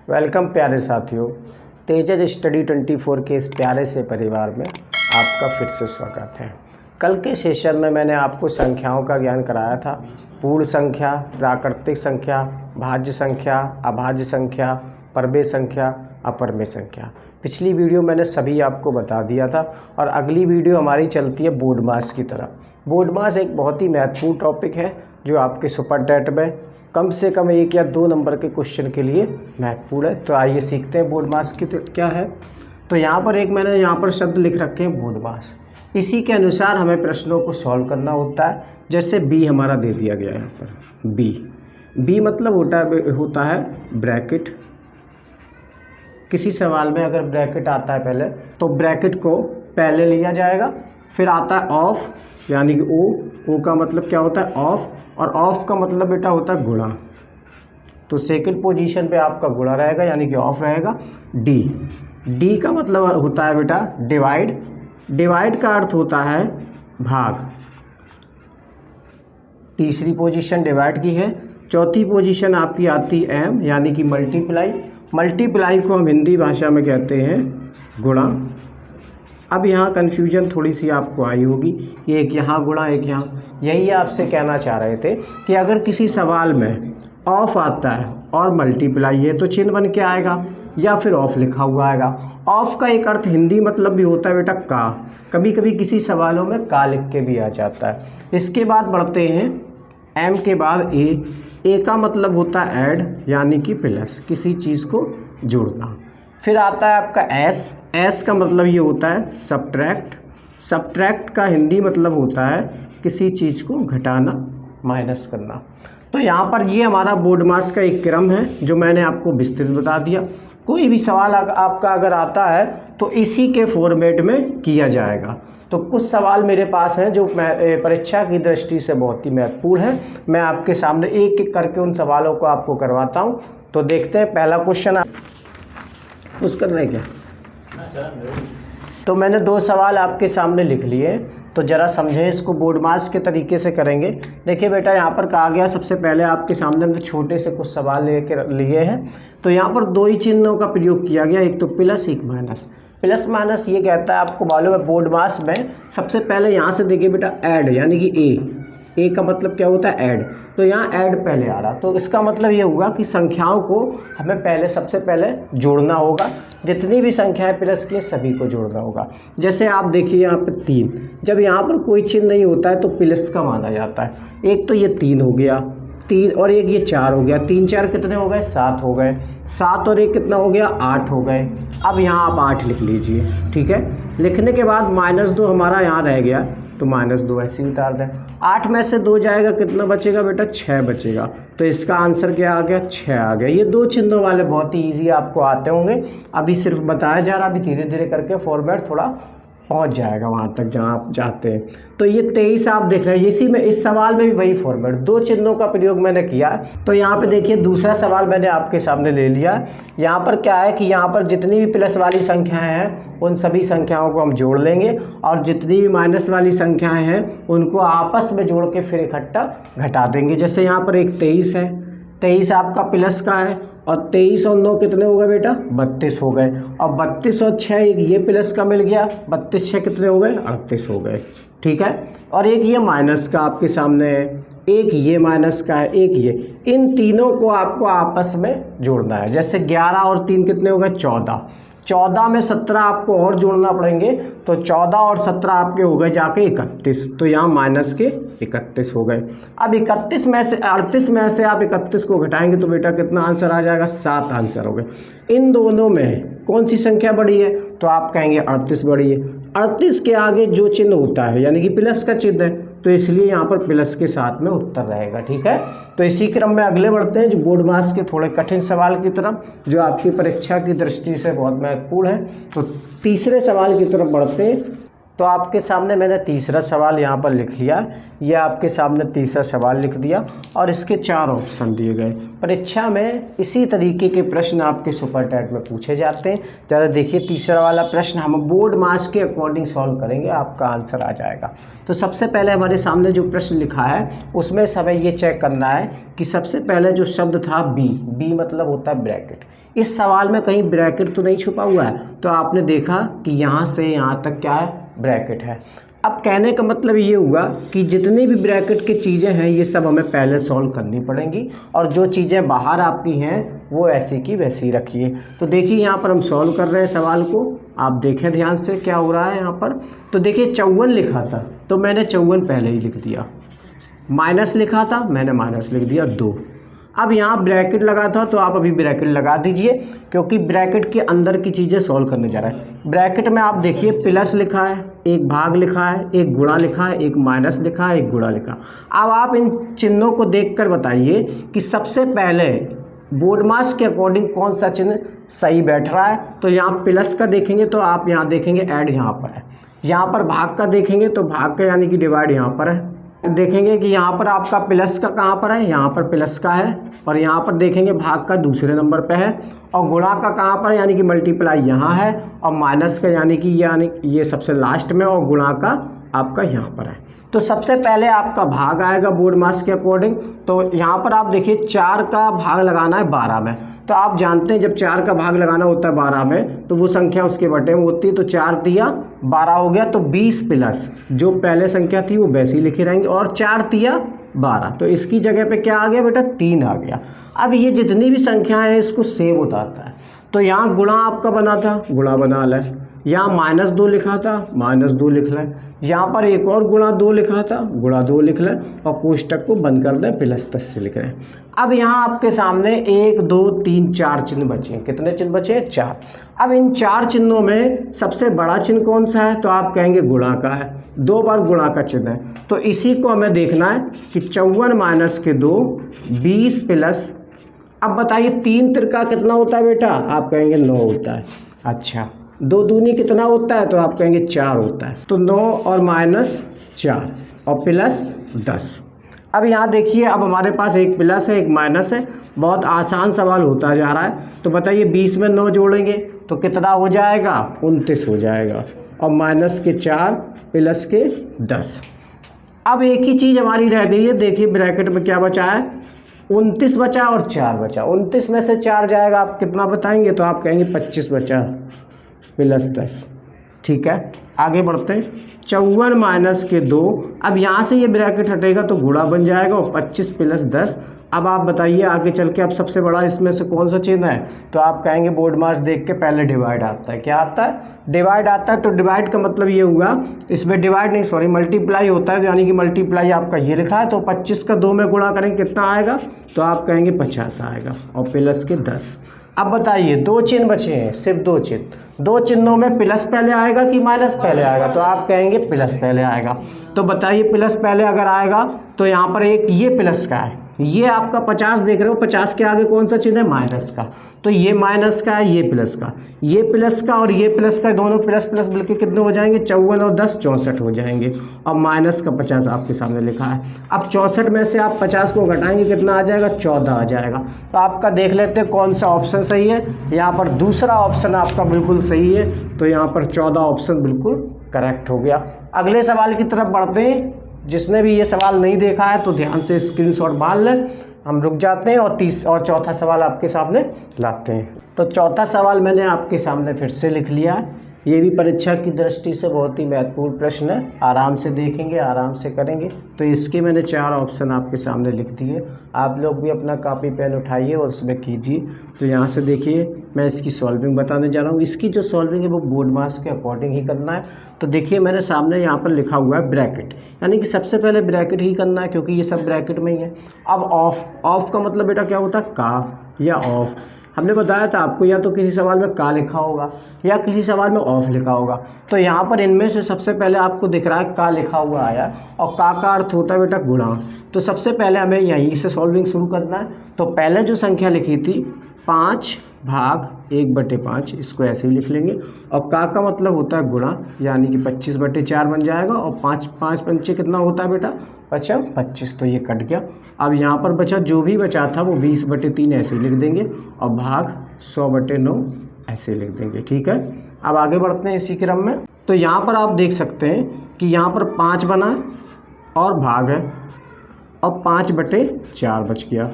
Welcome प्यारे साथियों, तेजस study 24 के इस प्यारे से परिवार में आपका फिर से स्वागत है। कल के सेशन में मैंने आपको संख्याओं का ज्ञान कराया था। पूर्ण संख्या, प्राकृतिक संख्या, भाज्य संख्या, अभाज्य संख्या, परमेय संख्या, अपरमेय संख्या। पिछली वीडियो मैंने सभी आपको बता दिया था और अगली वीडियो हमारी चलती है बोर्ड मास की तरफ। बोर्ड मास एक बहुत ही महत्वपूर्ण टॉपिक है जो आपके सुपर टेट में कम से कम 1 या 2 नंबर के क्वेश्चन के लिए महत्वपूर्ण है। तो आइए सीखते हैं बोर्ड मास की क्या है। तो यहाँ पर मैंने यहाँ पर शब्द लिख रखे हैं बोर्ड मास। इसी के अनुसार हमें प्रश्नों को सॉल्व करना होता है। जैसे बी हमारा दे दिया गया है यहाँ पर, बी मतलब होता है ब्रैकेट। किसी सवाल में अगर ब्रैकेट आता है पहले, तो ब्रैकेट को पहले लिया जाएगा। फिर आता है ऑफ, यानी कि ओ का मतलब क्या होता है ऑफ, और ऑफ का मतलब बेटा होता है गुणा। तो सेकंड पोजीशन पे आपका गुणा रहेगा, यानी कि ऑफ रहेगा। डी का मतलब होता है बेटा डिवाइड का अर्थ होता है भाग। तीसरी पोजीशन डिवाइड की है। चौथी पोजीशन आपकी आती है एम, यानी कि मल्टीप्लाई को हम हिंदी भाषा में कहते हैं गुणा। अब यहाँ कन्फ्यूजन थोड़ी सी आपको आई होगी कि एक यहाँ गुणा एक यहाँ। यही आपसे कहना चाह रहे थे कि अगर किसी सवाल में ऑफ आता है और मल्टीप्लाई है तो चिन्ह बन के आएगा या फिर ऑफ लिखा हुआ आएगा। ऑफ का एक अर्थ हिंदी मतलब भी होता है बेटा का। कभी कभी किसी सवालों में का लिख के भी आ जाता है। इसके बाद बढ़ते हैं एम के बाद ए का मतलब होता है ऐड, यानी कि प्लस, किसी चीज़ को जोड़ना। फिर आता है आपका एस का मतलब ये होता है सब्ट्रैक्ट का हिंदी मतलब होता है किसी चीज़ को घटाना, माइनस करना। तो यहाँ पर ये हमारा बोर्ड मास का एक क्रम है जो मैंने आपको विस्तृत बता दिया। कोई भी सवाल आपका अगर आता है तो इसी के फॉर्मेट में किया जाएगा। तो कुछ सवाल मेरे पास हैं जो परीक्षा की दृष्टि से बहुत ही महत्वपूर्ण है। मैं आपके सामने एक एक करके उन सवालों को आपको करवाता हूँ। तो देखते हैं पहला क्वेश्चन उस कर रहे क्या। तो मैंने 2 सवाल आपके सामने लिख लिए, तो ज़रा समझें इसको। बोर्ड मास के तरीके से करेंगे। देखिए बेटा, यहाँ पर कहा गया सबसे पहले आपके सामने हमने छोटे से कुछ सवाल लेकर लिए हैं। तो यहाँ पर 2 ही चिन्हों का प्रयोग किया गया, एक तो प्लस एक माइनस। प्लस माइनस ये कहता है, आपको मालूम है बोर्ड मास में सबसे पहले यहाँ से देखिए बेटा ऐड, यानी कि ए का मतलब क्या होता है ऐड। तो यहाँ ऐड पहले आ रहा, तो इसका मतलब ये होगा कि संख्याओं को हमें सबसे पहले जोड़ना होगा। जितनी भी संख्याएं प्लस की सभी को जोड़ना होगा। जैसे आप देखिए यहाँ पर 3, जब यहाँ पर कोई चिन्ह नहीं होता है तो प्लस का माना जाता है। एक तो ये 3 हो गया, 3 और एक ये 4 हो गया। 3 4 कितने हो गए? 7 हो गए। 7 और 1 कितना हो गया? 8 हो गए। अब यहाँ आप 8 लिख लीजिए, ठीक है। लिखने के बाद -2 हमारा यहाँ रह गया, तो -2 ऐसे ही उतार दें। 8 में से 2 जाएगा, कितना बचेगा बेटा? 6 बचेगा। तो इसका आंसर क्या आ गया? 6 आ गया। ये 2 चिन्हों वाले बहुत ही ईजी आपको आते होंगे। अभी सिर्फ बताया जा रहा, अभी धीरे धीरे करके फॉर्मेट थोड़ा पहुंच जाएगा वहाँ तक जहाँ आप चाहते हैं। तो ये 23 आप देख रहे हैं, इसी में इस सवाल में भी वही फॉर्मेट, 2 चिन्हों का प्रयोग मैंने किया है। तो यहाँ पे देखिए दूसरा सवाल मैंने आपके सामने ले लिया। यहाँ पर क्या है कि यहाँ पर जितनी भी प्लस वाली संख्याएं हैं उन सभी संख्याओं को हम जोड़ लेंगे, और जितनी भी माइनस वाली संख्याएं हैं उनको आपस में जोड़ के फिर इकट्ठा घटा देंगे। जैसे यहाँ पर एक 23 है, 23 आपका प्लस का है, और 23 और 9 कितने हो गए बेटा? 32 हो गए। और 32 और 6 एक ये प्लस का मिल गया, 32 6 कितने हो गए? 38 हो गए, ठीक है। और एक ये माइनस का आपके सामने है, एक ये माइनस का है, एक ये। इन तीनों को आपको आपस में जोड़ना है। जैसे 11 और 3 कितने हो गए? 14। 14 में 17 आपको और जोड़ना पड़ेंगे, तो 14 और 17 आपके हो गए जाके 31। तो यहाँ माइनस के 31 हो गए। अब 31 में से 38 में से आप 31 को घटाएंगे तो बेटा कितना आंसर आ जाएगा? 7 आंसर हो गए। इन दोनों में कौन सी संख्या बड़ी है? तो आप कहेंगे 38 बड़ी है। 38 के आगे जो चिन्ह होता है यानी कि प्लस का चिन्ह है, तो इसलिए यहाँ पर प्लस के साथ में उत्तर रहेगा, ठीक है। तो इसी क्रम में अगले बढ़ते हैं जो बोर्ड मास के थोड़े कठिन सवाल की तरफ, जो आपकी परीक्षा की दृष्टि से बहुत महत्वपूर्ण है। तो तीसरे सवाल की तरफ बढ़ते हैं। तो आपके सामने मैंने तीसरा सवाल यहाँ पर लिख लिया। ये आपके सामने तीसरा सवाल लिख दिया और इसके 4 ऑप्शन दिए गए। परीक्षा में इसी तरीके के प्रश्न आपके सुपर टेट में पूछे जाते हैं। ज़रा देखिए, तीसरा वाला प्रश्न हम बोर्ड मास के अकॉर्डिंग सॉल्व करेंगे, आपका आंसर आ जाएगा। तो सबसे पहले हमारे सामने जो प्रश्न लिखा है उसमें हमें ये चेक करना है कि सबसे पहले जो शब्द था बी मतलब होता है ब्रैकेट। इस सवाल में कहीं ब्रैकेट तो नहीं छुपा हुआ है, तो आपने देखा कि यहाँ से यहाँ तक क्या है, ब्रैकेट है। अब कहने का मतलब ये हुआ कि जितनी भी ब्रैकेट की चीज़ें हैं ये सब हमें पहले सॉल्व करनी पड़ेंगी, और जो चीज़ें बाहर आपकी हैं वो ऐसी की वैसी रखिए। तो देखिए यहाँ पर हम सॉल्व कर रहे हैं सवाल को, आप देखें ध्यान से क्या हो रहा है यहाँ पर। तो देखिए 54 लिखा था तो मैंने 54 पहले ही लिख दिया, माइनस लिखा था मैंने माइनस लिख दिया 2। अब यहाँ ब्रैकेट लगा था तो आप अभी ब्रैकेट लगा दीजिए, क्योंकि ब्रैकेट के अंदर की चीज़ें सॉल्व करने जा रहा है। ब्रैकेट में आप देखिए प्लस लिखा है, एक भाग लिखा है, एक गुणा लिखा है, एक माइनस लिखा है, एक गुणा लिखा। अब आप इन चिन्हों को देखकर बताइए कि सबसे पहले बोडमास के अकॉर्डिंग कौन सा चिन्ह सही बैठ रहा है। तो यहाँ प्लस का देखेंगे तो आप यहाँ देखेंगे ऐड यहाँ पर है, यहाँ पर भाग का देखेंगे तो भाग का यानी कि डिवाइड यहाँ पर है, देखेंगे कि यहाँ पर आपका प्लस का कहाँ पर है, यहाँ पर प्लस का है, और यहाँ पर देखेंगे भाग का दूसरे नंबर पे है, और गुणा का कहाँ पर है यानी कि मल्टीप्लाई यहाँ है, और माइनस का यानी ये सबसे लास्ट में, और गुणा का आपका यहाँ पर है। तो सबसे पहले आपका भाग आएगा बोडमास के अकॉर्डिंग। तो यहाँ पर आप देखिए 4 का भाग लगाना है 12 में, तो आप जानते हैं जब 4 का भाग लगाना होता है 12 में तो वो संख्या उसके बटे में होती है। तो 4 तिया 12 हो गया, तो 20 प्लस जो पहले संख्या थी वो वैसे ही लिखे रहेंगे, और 4 तिया 12, तो इसकी जगह पे क्या आ गया बेटा 3 आ गया। अब ये जितनी भी संख्याएं हैं इसको सेम बताता है। तो यहाँ गुणा आपका बना था, गुणा बना लें, यहाँ -2 लिखा था -2 लिख लें, यहाँ पर एक और गुणा 2 लिखा था गुणा 2 लिख लें, और कोष्टक को बंद कर दें +10 से लिख रहे हैं। अब यहाँ आपके सामने 1 2 3 4 चिन्ह बचे हैं। कितने चिन्ह बचे हैं? 4। अब इन 4 चिन्हों में सबसे बड़ा चिन्ह कौन सा है? तो आप कहेंगे गुणा का है, 2 बार गुणा का चिन्ह है। तो इसी को हमें देखना है कि 54 - 2 20 प्लस, अब बताइए 3 तिरका कितना होता है बेटा? आप कहेंगे 9 होता है। अच्छा, 2 दूनी कितना होता है? तो आप कहेंगे 4 होता है। तो 9 और -4 और +10। अब यहाँ देखिए, अब हमारे पास एक प्लस है एक माइनस है, बहुत आसान सवाल होता जा रहा है। तो बताइए 20 में 9 जोड़ेंगे तो कितना हो जाएगा? 29 हो जाएगा, और -4 +10। अब एक ही चीज़ हमारी रह गई है, देखिए ब्रैकेट में क्या बचा है? 29 बचा और 4 बचा। 29 में से 4 जाएगा, आप कितना बताएंगे? तो आप कहेंगे 25 बचा +10। ठीक है, आगे बढ़ते हैं। 54 - 2, अब यहाँ से ये ब्रैकेट हटेगा तो गुणा बन जाएगा, और 25 + 10। अब आप बताइए आगे चल के अब सबसे बड़ा इसमें से कौन सा चिन्ह है? तो आप कहेंगे बोडमास देख के पहले डिवाइड आता है। क्या आता है? डिवाइड आता है। तो डिवाइड का मतलब ये हुआ, इसमें डिवाइड नहीं सॉरी मल्टीप्लाई होता है, यानी कि मल्टीप्लाई आपका ये लिखा है। तो 25 का 2 में गुणा करेंगे कितना आएगा? तो आप कहेंगे 50 आएगा, और +10। अब बताइए 2 चिन्ह बचे हैं, सिर्फ 2 चिन्ह। 2 चिन्हों में प्लस पहले आएगा कि माइनस पहले आएगा? तो आप कहेंगे प्लस पहले आएगा। तो बताइए प्लस पहले अगर आएगा तो यहाँ पर एक ये प्लस का है, ये आपका 50 देख रहे हो, 50 के आगे कौन सा चिन्ह है? माइनस का। तो ये माइनस का है, ये प्लस का, ये प्लस का और ये प्लस का, दोनों प्लस प्लस मिलके कितने हो जाएंगे? 54 और 10 64 हो जाएंगे, और माइनस का 50 आपके सामने लिखा है। अब 64 में से आप 50 को घटाएंगे, कितना आ जाएगा? 14 आ जाएगा। तो आपका देख लेते हैं कौन सा ऑप्शन सही है। यहाँ पर दूसरा ऑप्शन आपका बिल्कुल सही है, तो यहाँ पर 14 ऑप्शन बिल्कुल करेक्ट हो गया। अगले सवाल की तरफ बढ़ते हैं। जिसने भी ये सवाल नहीं देखा है तो ध्यान से स्क्रीनशॉट मार लें। हम रुक जाते हैं और चौथा सवाल आपके सामने लाते हैं। तो चौथा सवाल मैंने आपके सामने फिर से लिख लिया है। ये भी परीक्षा की दृष्टि से बहुत ही महत्वपूर्ण प्रश्न है, आराम से देखेंगे, आराम से करेंगे। तो इसके मैंने 4 ऑप्शन आपके सामने लिख दिए। आप लोग भी अपना कॉपी पेन उठाइए और उसमें कीजिए। तो यहाँ से देखिए, मैं इसकी सॉल्विंग बताने जा रहा हूँ। इसकी जो सॉल्विंग है वो बोडमास के अकॉर्डिंग ही करना है। तो देखिए मैंने सामने यहाँ पर लिखा हुआ है ब्रैकेट, यानी कि सबसे पहले ब्रैकेट ही करना है, क्योंकि ये सब ब्रैकेट में ही है। अब ऑफ का मतलब बेटा क्या होता है? का या ऑफ। हमने बताया था आपको, या तो किसी सवाल में का लिखा होगा या किसी सवाल में ऑफ लिखा होगा। तो यहाँ पर इनमें से सबसे पहले आपको दिख रहा है का लिखा हुआ आया, और का अर्थ होता है बेटा गुणा। तो सबसे पहले हमें यहीं से सॉल्विंग शुरू करना है। तो पहले जो संख्या लिखी थी 5 भाग 1/5, इसको ऐसे ही लिख लेंगे। और का मतलब होता है गुणा, यानी कि 25/4 बन जाएगा, और 5 पंचे कितना होता है बेटा? 25। तो ये कट गया। अब यहाँ पर बचा, जो भी बचा था वो 20/3 ऐसे ही लिख देंगे, और भाग 100/9 ऐसे लिख देंगे। ठीक है, अब आगे बढ़ते हैं इसी क्रम में। तो यहाँ पर आप देख सकते हैं कि यहाँ पर 5 बना है और भाग है, और 5/4 बच गया,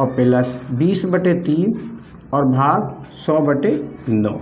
और प्लस 20/3 और भाग 100/9।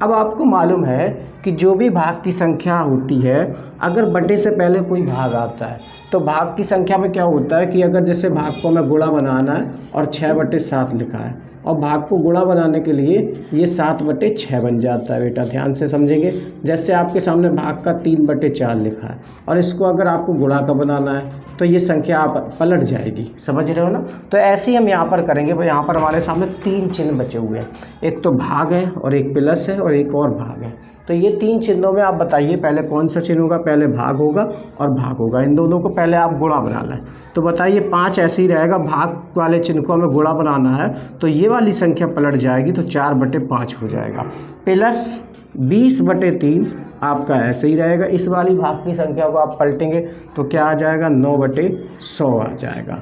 अब आपको मालूम है कि जो भी भाग की संख्या होती है, अगर बटे से पहले कोई भाग आता है तो भाग की संख्या में क्या होता है कि अगर जैसे भाग को हमें गुणा बनाना है और 6/7 लिखा है और भाग को गुणा बनाने के लिए ये 7/6 बन जाता है। बेटा ध्यान से समझेंगे, जैसे आपके सामने भाग का 3/4 लिखा है और इसको अगर आपको गुणा का बनाना है तो ये संख्या आप पलट जाएगी, समझ रहे हो ना। तो ऐसे ही हम यहाँ पर करेंगे। भाई यहाँ पर हमारे सामने 3 चिन्ह बचे हुए हैं, एक तो भाग है और एक प्लस है और एक और भाग है। तो ये 3 चिन्हों में आप बताइए पहले कौन सा चिन्ह होगा, पहले भाग होगा और भाग होगा। इन दोनों को पहले आप गुणा बनाना है। तो बताइए 5 ऐसे ही रहेगा, भाग वाले चिन्ह को हमें गुणा बनाना है तो ये वाली संख्या पलट जाएगी तो 4/5 हो जाएगा। प्लस 20/3 आपका ऐसे ही रहेगा। इस वाली भाग की संख्या को आप पलटेंगे तो क्या आ जाएगा, 9/100 आ जाएगा।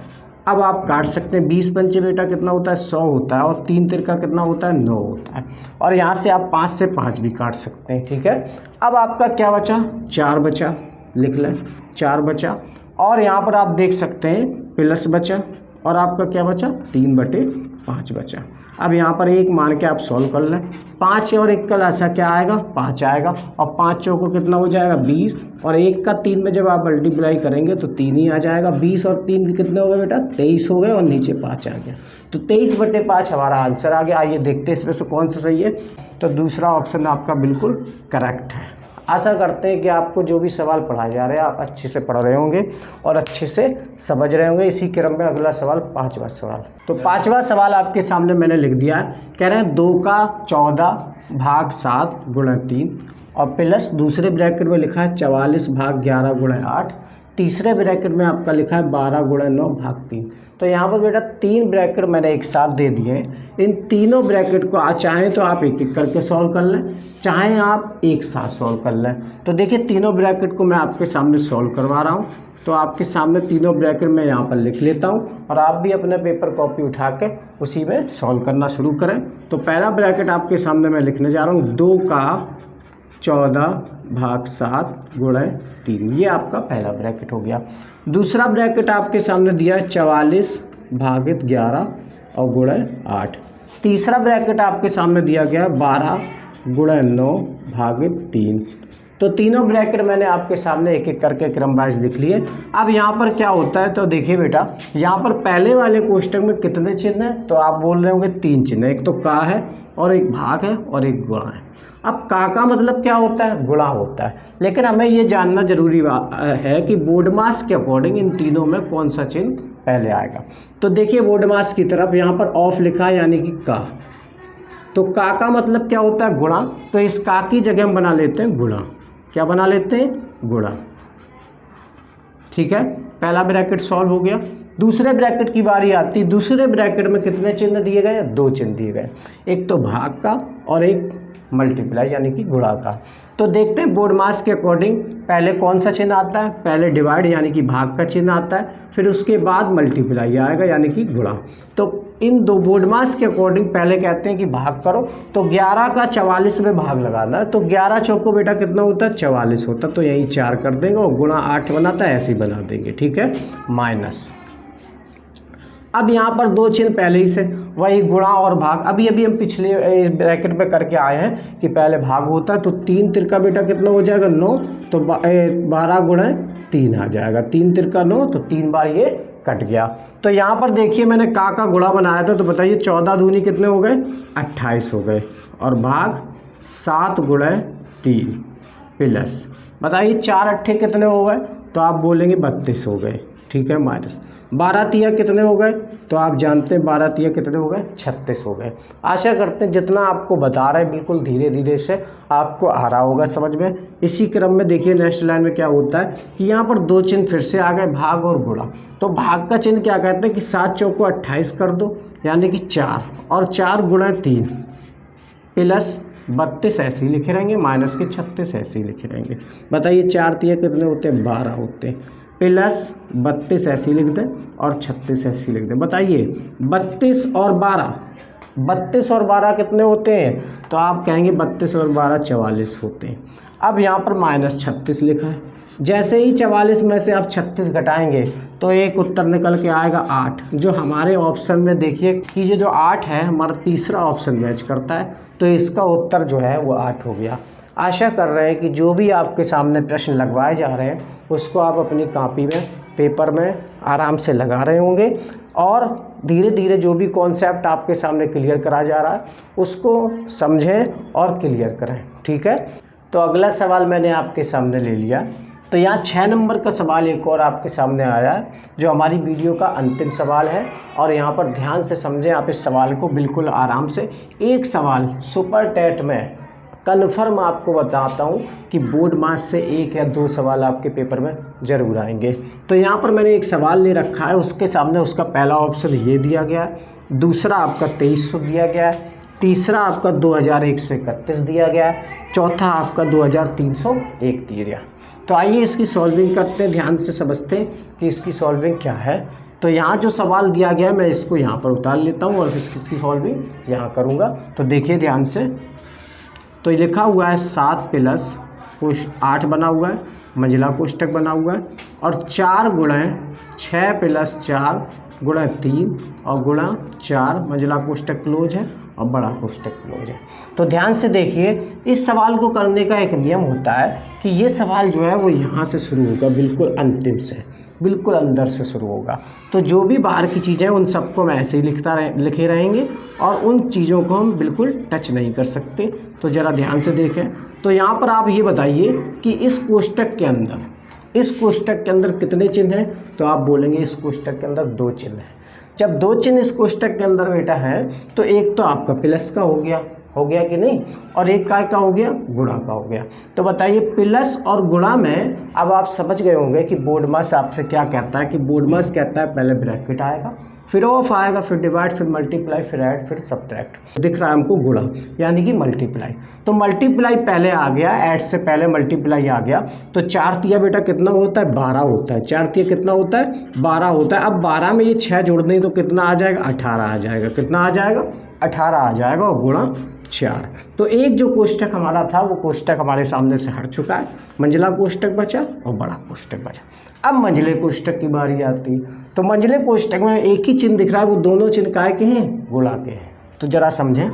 अब आप काट सकते हैं, 20 पंचे बेटा कितना होता है, 100 होता है और 3 तिरका कितना होता है, 9 होता है। और यहाँ से आप 5 से 5 भी काट सकते हैं, ठीक है। अब आपका क्या बचा, 4 बचा, लिख लें 4 बचा। और यहाँ पर आप देख सकते हैं प्लस बचा और आपका क्या बचा, 3/5 बचा। अब यहाँ पर 1 मान के आप सॉल्व कर लें। 5 और 1 का लासा क्या आएगा, 5 आएगा और 5 चौको कितना हो जाएगा, 20 और 1 का 3 में जब आप मल्टीप्लाई करेंगे तो 3 ही आ जाएगा। 20 और 3 कितने हो गए बेटा, 23 हो गए और नीचे 5 आ गया। तो 23/5 हमारा आंसर आ गया। आइए देखते हैं इसमें से कौन सा सही है। तो दूसरा ऑप्शन आपका बिल्कुल करेक्ट है। आशा करते हैं कि आपको जो भी सवाल पढ़ाए जा रहे हैं आप अच्छे से पढ़ रहे होंगे और अच्छे से समझ रहे होंगे। इसी क्रम में अगला सवाल 5वां सवाल। तो 5वां सवाल आपके सामने मैंने लिख दिया है। कह रहे हैं 2 का 14 भाग 7 गुणा 3 और प्लस दूसरे ब्रैकेट में लिखा है 44 भाग 11 गुणा 8, तीसरे ब्रैकेट में आपका लिखा है 12 गुणा 9 भाग 3। तो यहाँ पर बेटा 3 ब्रैकेट मैंने एक साथ दे दिए हैं। इन तीनों ब्रैकेट को चाहें तो आप एक एक करके सॉल्व कर लें, चाहें आप एक साथ सॉल्व कर लें। तो देखिए तीनों ब्रैकेट को मैं आपके सामने सॉल्व करवा रहा हूँ। तो आपके सामने तीनों ब्रैकेट मैं यहाँ पर लिख लेता हूँ और आप भी अपने पेपर कॉपी उठा के उसी में सॉल्व करना शुरू करें। तो पहला ब्रैकेट आपके सामने मैं लिखने जा रहा हूँ, 2 का 14 भाग 7 गुणा 3, ये आपका पहला ब्रैकेट हो गया। दूसरा ब्रैकेट आपके सामने दिया है 44 भागित 11 और गुणा 8। तीसरा ब्रैकेट आपके सामने दिया गया है 12 गुणा 9 भागित 3। तो तीनों ब्रैकेट मैंने आपके सामने एक एक करके क्रम वाइज लिख लिए। अब यहाँ पर क्या होता है, तो देखिए बेटा यहाँ पर पहले वाले कोष्टक में कितने चिन्ह हैं, तो आप बोल रहे होंगे 3 चिन्ह, एक तो का है और एक भाग है और एक गुणा है। अब का मतलब क्या होता है, गुणा होता है। लेकिन हमें ये जानना जरूरी है कि बोर्ड मास के अकॉर्डिंग इन तीनों में कौन सा चिन्ह पहले आएगा। तो देखिए बोर्ड मास की तरफ यहाँ पर ऑफ लिखा है यानी कि का, तो का मतलब क्या होता है, गुणा। तो इस का की जगह हम बना लेते हैं गुणा। क्या बना लेते हैं, गुणा, ठीक है। पहला ब्रैकेट सॉल्व हो गया। दूसरे ब्रैकेट की बारी आती है। दूसरे ब्रैकेट में कितने चिन्ह दिए गए, 2 चिन्ह दिए गए, एक तो भाग का और एक मल्टीप्लाई यानी कि गुणा का। तो देखते हैं बोर्ड मास के अकॉर्डिंग पहले कौन सा चिन्ह आता है। पहले डिवाइड यानी कि भाग का चिन्ह आता है, फिर उसके बाद मल्टीप्लाई आएगा यानी कि गुणा। तो इन दो बोर्ड मास के अकॉर्डिंग पहले कहते हैं कि भाग करो, तो 11 का 44 में भाग लगाना है। तो 11 चौको बेटा कितना होता है, 44 होता है। तो यही 4 कर देंगे और गुणा 8 बनाता है, ऐसे ही बना देंगे, ठीक है, माइनस। अब यहाँ पर 2 चिन्ह पहले ही से वही गुणा और भाग, अभी हम पिछले ब्रैकेट में करके आए हैं कि पहले भाग होता है। तो 3 तिरका बेटा कितना हो जाएगा, 9, तो 12 गुणा 3 आ जाएगा। 3 तिरका 9, तो 3 बार ये कट गया। तो यहाँ पर देखिए मैंने का गुणा बनाया था, तो बताइए 14 दूनी कितने हो गए, 28 हो गए, और भाग 7 गुणा 3 प्लस बताइए 4 अट्ठे कितने हो गए, तो आप बोलेंगे 32 हो गए, ठीक है, माइनस 12 तिया कितने हो गए, तो आप जानते हैं 12 तिया कितने हो गए, 36 हो गए। आशा करते हैं जितना आपको बता रहे हैं बिल्कुल धीरे धीरे से आपको आ रहा होगा समझ में। इसी क्रम में देखिए नेक्स्ट लाइन में क्या होता है कि यहाँ पर 2 चिन्ह फिर से आ गए, भाग और गुणा। तो भाग का चिन्ह क्या कहते हैं कि 7 चौको 28 कर दो यानी कि 4, और 4 गुणा 3 प्लस 32 ऐसे ही लिखे रहेंगे, माइनस के 36 ऐसे ही लिखे रहेंगे। बताइए 4 तिया कितने होते हैं, 12 होते हैं, प्लस 32 ऐसे ही लिख दें और 36 ऐसे ही लिख दें। बताइए 32 और 12 कितने होते हैं, तो आप कहेंगे 32 और 12 44 होते हैं। अब यहाँ पर माइनस 36 लिखा है, जैसे ही 44 में से आप 36 घटाएंगे तो एक उत्तर निकल के आएगा 8, जो हमारे ऑप्शन में देखिए कि ये जो 8 है हमारा तीसरा ऑप्शन मैच करता है, तो इसका उत्तर जो है वो 8 हो गया। आशा कर रहे हैं कि जो भी आपके सामने प्रश्न लगवाए जा रहे हैं उसको आप अपनी कॉपी में, पेपर में आराम से लगा रहे होंगे और धीरे धीरे जो भी कॉन्सेप्ट आपके सामने क्लियर करा जा रहा है उसको समझें और क्लियर करें। ठीक है, तो अगला सवाल मैंने आपके सामने ले लिया। तो यहाँ 6 नंबर का सवाल एक और आपके सामने आया है जो हमारी वीडियो का अंतिम सवाल है, और यहाँ पर ध्यान से समझें आप इस सवाल को बिल्कुल आराम से। एक सवाल सुपर टेट में कन्फर्म आपको बताता हूँ कि बोर्ड मार्क्स से 1 या 2 सवाल आपके पेपर में ज़रूर आएंगे। तो यहाँ पर मैंने एक सवाल ले रखा है, उसके सामने उसका पहला ऑप्शन ये दिया गया है, दूसरा आपका 2300 दिया गया है, तीसरा आपका 2131 दिया गया है, चौथा आपका 2301 दिया गया। तो आइए इसकी सॉल्विंग करते हैं, ध्यान से समझते हैं कि इसकी सॉल्विंग क्या है। तो यहाँ जो सवाल दिया गया है मैं इसको यहाँ पर उतार लेता हूँ और फिर इसकी सॉल्विंग यहाँ करूँगा। तो देखिए ध्यान से, तो ये लिखा हुआ है 7 प्लस 8 बना हुआ है, मंझला कोष्टक बना हुआ है, और 4 गुणा 6 प्लस 4 गुणा 3 और गुणा 4 मंझला कोष्टक क्लोज है और बड़ा कोष्टक क्लोज है। तो ध्यान से देखिए, इस सवाल को करने का एक नियम होता है कि ये सवाल जो है वो यहाँ से शुरू होगा, बिल्कुल अंतिम से, बिल्कुल अंदर से शुरू होगा। तो जो भी बाहर की चीज़ें हैं उन सबको मैं ऐसे ही लिखे रहेंगे और उन चीज़ों को हम बिल्कुल टच नहीं कर सकते। तो ज़रा ध्यान से देखें। तो यहाँ पर आप ये बताइए कि इस कोष्टक के अंदर कितने चिन्ह हैं, तो आप बोलेंगे इस कोष्टक के अंदर 2 चिन्ह हैं। जब 2 चिन्ह इस कोष्टक के अंदर बेटा है तो एक तो आपका प्लस का हो गया कि नहीं, और एक काय का हो गया, गुणा का हो गया। तो बताइए प्लस और गुणा में अब आप समझ गए होंगे कि बोर्ड मास आपसे क्या कहता है, कि बोर्ड मास कहता है पहले ब्रैकेट आएगा, फिर ऑफ आएगा, फिर डिवाइड, फिर मल्टीप्लाई, फिर ऐड, फिर सब्ट्रैक्ट। दिख रहा है हमको गुणा यानी कि मल्टीप्लाई। तो मल्टीप्लाई पहले आ गया, ऐड से पहले मल्टीप्लाई आ गया। तो 4 तिया बेटा कितना होता है, 12 होता है। 4 तिया कितना होता है, 12 होता है। अब 12 में ये 6 जोड़ दें तो कितना आ जाएगा, 18 आ जाएगा। कितना आ जाएगा, 18 आ जाएगा, और गुणा 4। तो एक जो कोष्टक हमारा था वो कोष्टक हमारे सामने से हट चुका है, मंझला कोष्टक बचा और बड़ा कोष्टक बचा। अब मंझले कोष्टक की बारी आती है। तो मंझले कोष्टक में एक ही चिन्ह दिख रहा है, वो दोनों चिन्ह काय के हैं, गुणा के हैं। तो जरा समझें,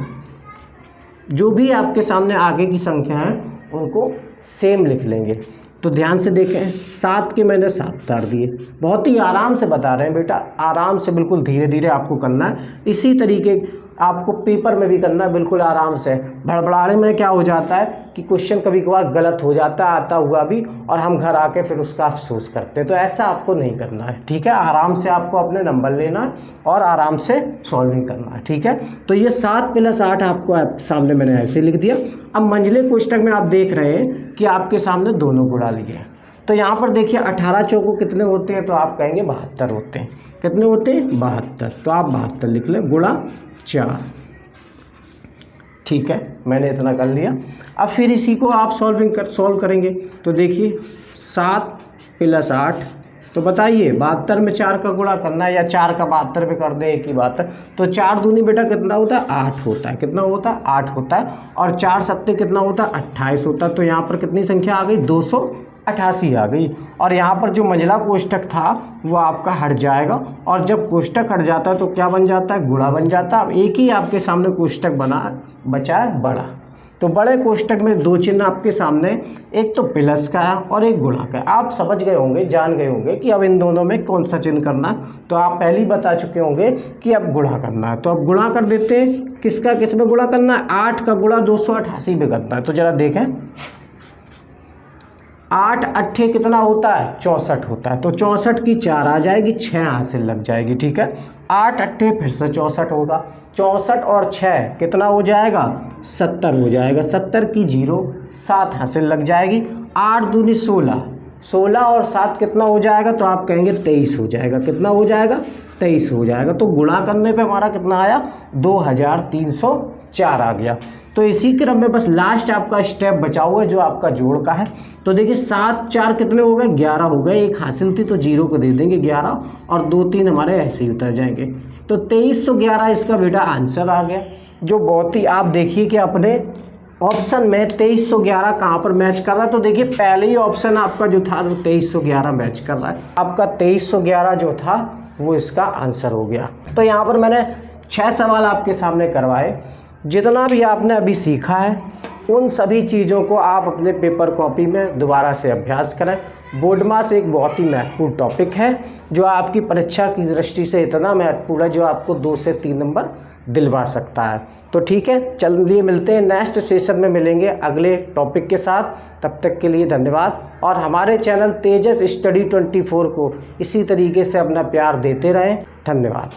जो भी आपके सामने आगे की संख्या है उनको सेम लिख लेंगे। तो ध्यान से देखें, 7 के मैंने 7 उतार दिए। बहुत ही आराम से बता रहे हैं बेटा, आराम से, बिल्कुल धीरे धीरे आपको करना है। इसी तरीके आपको पेपर में भी करना है, बिल्कुल आराम से। भड़बड़ाने में क्या हो जाता है कि क्वेश्चन कभी कभार गलत हो जाता है, आता हुआ भी, और हम घर आके फिर उसका अफसोस करते हैं। तो ऐसा आपको नहीं करना है, ठीक है। आराम से आपको अपने नंबर लेना है और आराम से सॉल्विंग करना है, ठीक है। तो ये 7 प्लस 8 आपको सामने मैंने ऐसे लिख दिया। अब मंझले कोष्टक में आप देख रहे हैं कि आपके सामने दोनों गुणा लिए हैं। तो यहाँ पर देखिए 18 चौको कितने होते हैं, तो आप कहेंगे 72 होते हैं। कितने होते हैं, 72। तो आप 72 लिख लें, गुणा 4। ठीक है, मैंने इतना कर लिया। अब फिर इसी को आप सॉल्व करेंगे। तो देखिए 7 प्लस 8, तो बताइए 72 में 4 का गुणा करना है या 4 का 72 में कर दें, एक ही बात है। तो 4 दूनी बेटा कितना होता है, 8 होता है। कितना होता है, 8 होता है। और 4 सत्ते कितना होता है, 28 होता है। तो यहाँ पर कितनी संख्या आ गई, 288 आ गई। और यहाँ पर जो मंझला कोष्टक था वो आपका हट जाएगा, और जब कोष्टक हट जाता है तो क्या बन जाता है, गुणा बन जाता है। अब एक ही आपके सामने कोष्टक बचा है बड़ा। तो बड़े कोष्टक में 2 चिन्ह आपके सामने, एक तो प्लस का है और एक गुणा का है। आप समझ गए होंगे, जान गए होंगे कि अब इन दोनों में कौन सा चिन्ह करना है। तो आप पहले ही बता चुके होंगे कि अब गुणा करना है। तो अब गुणा कर देते हैं, किसका किस में गुणा करना है, 8 का गुणा 288 में करना है। तो जरा देखें, 8 अट्ठे कितना होता है, 64 होता है। तो 64 की 4 आ जाएगी, 6 हासिल लग जाएगी, ठीक है। 8 अट्ठे फिर से 64 होगा, 64 और 6 कितना हो जाएगा, 70 हो जाएगा। 70 की 0, 7 हासिल लग जाएगी। 8 दूनी 16, 16 और 7 कितना हो जाएगा, तो आप कहेंगे 23 हो जाएगा। कितना हो जाएगा, 23 हो जाएगा। तो गुणा करने पे हमारा कितना आया, 2304 आ गया। तो इसी क्रम में बस लास्ट आपका स्टेप बचा हुआ है जो आपका जोड़ का है। तो देखिए 7 4 कितने हो गए, 11 हो गए। एक हासिल थी तो 0 को दे देंगे 11, और 2 3 हमारे ऐसे ही उतर जाएंगे। तो 2311 इसका बेटा आंसर आ गया, जो बहुत ही, आप देखिए कि अपने ऑप्शन में 2311 कहाँ पर मैच कर रहा है, तो देखिए पहले ही ऑप्शन आपका जो था वो 2311 मैच कर रहा है। आपका 2311 जो था वो इसका आंसर हो गया। तो यहाँ पर मैंने 6 सवाल आपके सामने करवाए। जितना भी आपने अभी सीखा है उन सभी चीज़ों को आप अपने पेपर कॉपी में दोबारा से अभ्यास करें। बोर्ड मास एक बहुत ही महत्वपूर्ण टॉपिक है जो आपकी परीक्षा की दृष्टि से इतना महत्वपूर्ण है जो आपको 2 से 3 नंबर दिलवा सकता है। तो ठीक है, चलिए मिलते हैं नेक्स्ट सेशन में, मिलेंगे अगले टॉपिक के साथ। तब तक के लिए धन्यवाद और हमारे चैनल तेजस स्टडी 24 को इसी तरीके से अपना प्यार देते रहें। धन्यवाद।